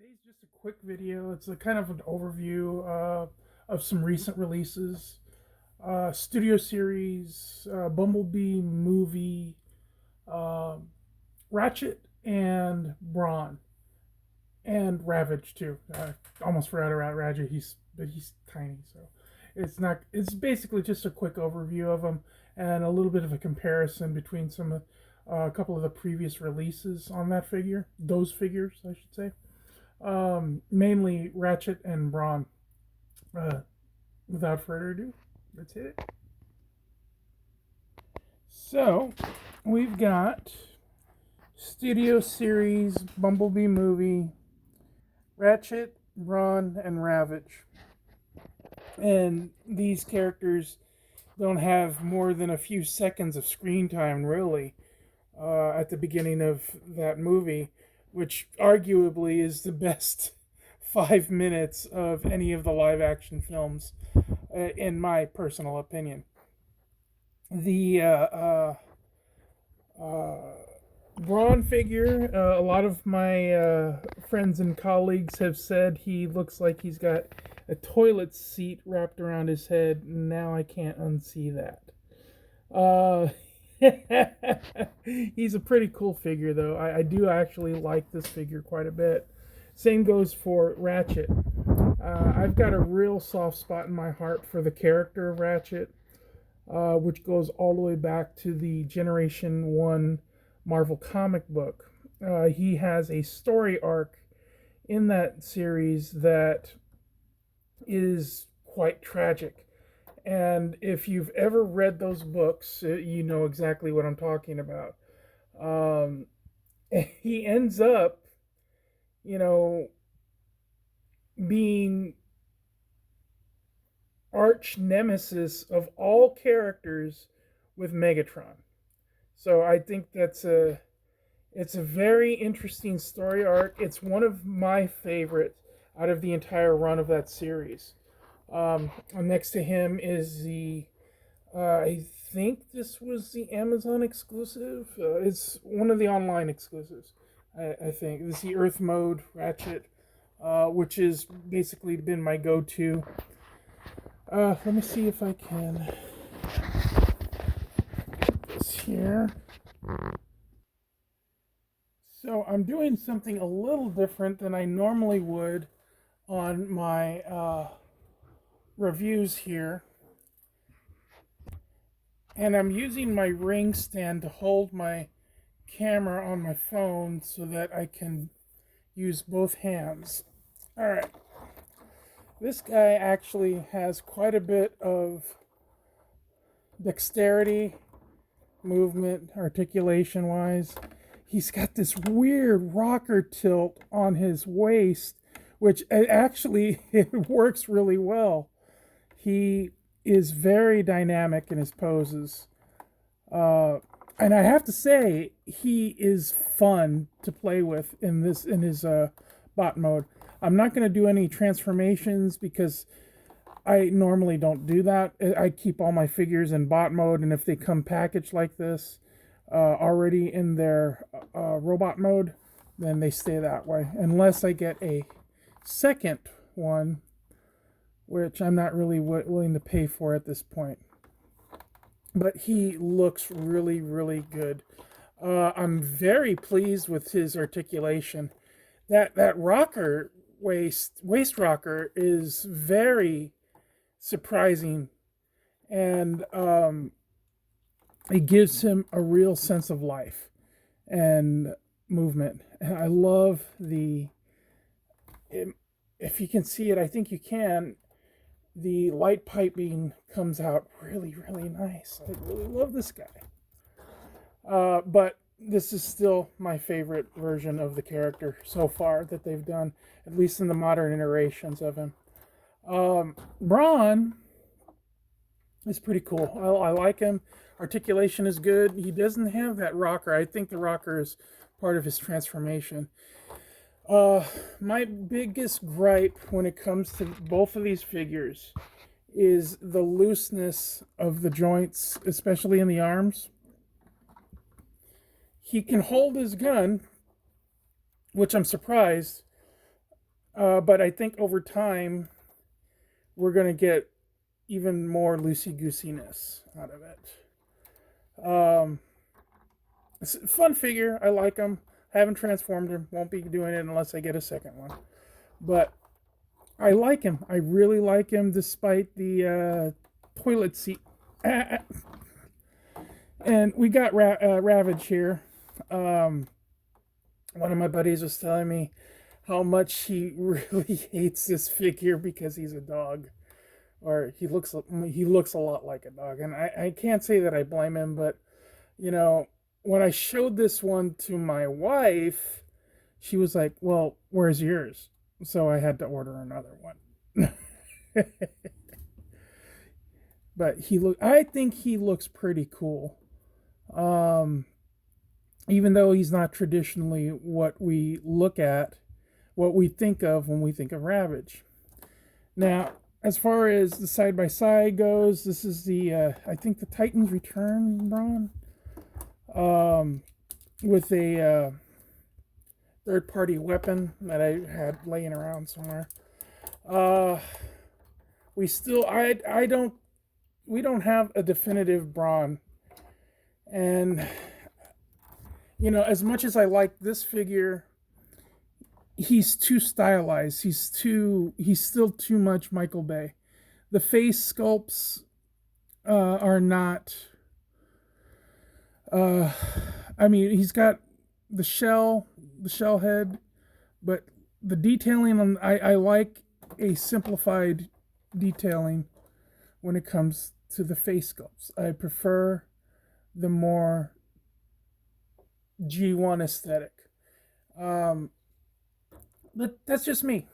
Today's just a quick video. It's a kind of an overview of some recent releases. Studio series, Bumblebee movie, uh, Ratchet and Brawn, and Ravage too. Almost forgot about Ratchet. He's tiny, so it's not. It's basically just a quick overview of them and a little bit of a comparison between a couple of the previous releases on that figure. Those figures, I should say. Mainly Ratchet and Brawn. Uh, Without further ado, let's hit it. So, we've got Studio Series Bumblebee movie, Ratchet, Brawn, and Ravage. And these characters don't have more than a few seconds of screen time, really, at the beginning of that movie, which arguably is the best 5 minutes of any of the live action films, in my personal opinion. The Braun figure, a lot of my friends and colleagues have said he looks like he's got a toilet seat wrapped around his head. Now I can't unsee that. Uh, he's a pretty cool figure, though. I do actually like this figure quite a bit. Same goes for Ratchet. I've got a real soft spot in my heart for the character of Ratchet, which goes all the way back to the Generation 1 Marvel comic book. He has a story arc in that series that is quite tragic. And if you've ever read those books, you know exactly what I'm talking about. Um, he ends up, you know, being arch nemesis of all characters with Megatron. So I think it's a very interesting story arc. It's one of my favorites out of the entire run of that series. Next to him is I think this was the Amazon exclusive. It's one of the online exclusives. I think this is the Earth Mode Ratchet, which has basically been my go-to. Let me see if I can put this here. So I'm doing something a little different than I normally would on my reviews here. And I'm using my ring stand to hold my camera on my phone so that I can use both hands. Alright. This guy actually has quite a bit of dexterity, movement, articulation wise. He's got this weird rocker tilt on his waist, which actually it works really well. He is very dynamic in his poses. And I have to say, he is fun to play with in his bot mode. I'm not going to do any transformations because I normally don't do that. I keep all my figures in bot mode, and if they come packaged like this, already in their robot mode, then they stay that way. Unless I get a second one, which I'm not really willing to pay for at this point. But he looks really, really good. I'm very pleased with his articulation. That rocker waist rocker is very surprising, and it gives him a real sense of life and movement. And I love if you can see it, I think you can. The light piping comes out really, really nice. I really love this guy. But this is still my favorite version of the character so far that they've done, at least in the modern iterations of him. Brawn is pretty cool. I like him. Articulation is good. He doesn't have that rocker. I think the rocker is part of his transformation. My biggest gripe when it comes to both of these figures is the looseness of the joints, especially in the arms. He can hold his gun, which I'm surprised, But I think over time we're gonna get even more loosey goosiness out of it. It's a fun figure. I like him. Haven't transformed him. Won't be doing it unless I get a second one. But I like him. I really like him, despite the toilet seat. And we got Ravage here. One of my buddies was telling me how much he really hates this figure because he's a dog, or he looks a lot like a dog. And I can't say that I blame him, but you know, when I showed this one to my wife, she was like, "Well, where's yours?" So I had to order another one. But I think he looks pretty cool. Um, Even though he's not traditionally what we look at, what we think of when we think of Ravage. Now, as far as the side by side goes, this is the I think the Titans Return Brawn, with a third party weapon that I had laying around somewhere. Uh, we still I don't we don't have a definitive Brawn, and as much as I like this figure, he's too stylized. He's still too much Michael Bay. The face sculpts are not. Uh, I mean, he's got the shell head, but the detailing on I like a simplified detailing when it comes to the face sculpts. I prefer the more G1 aesthetic. But that's just me.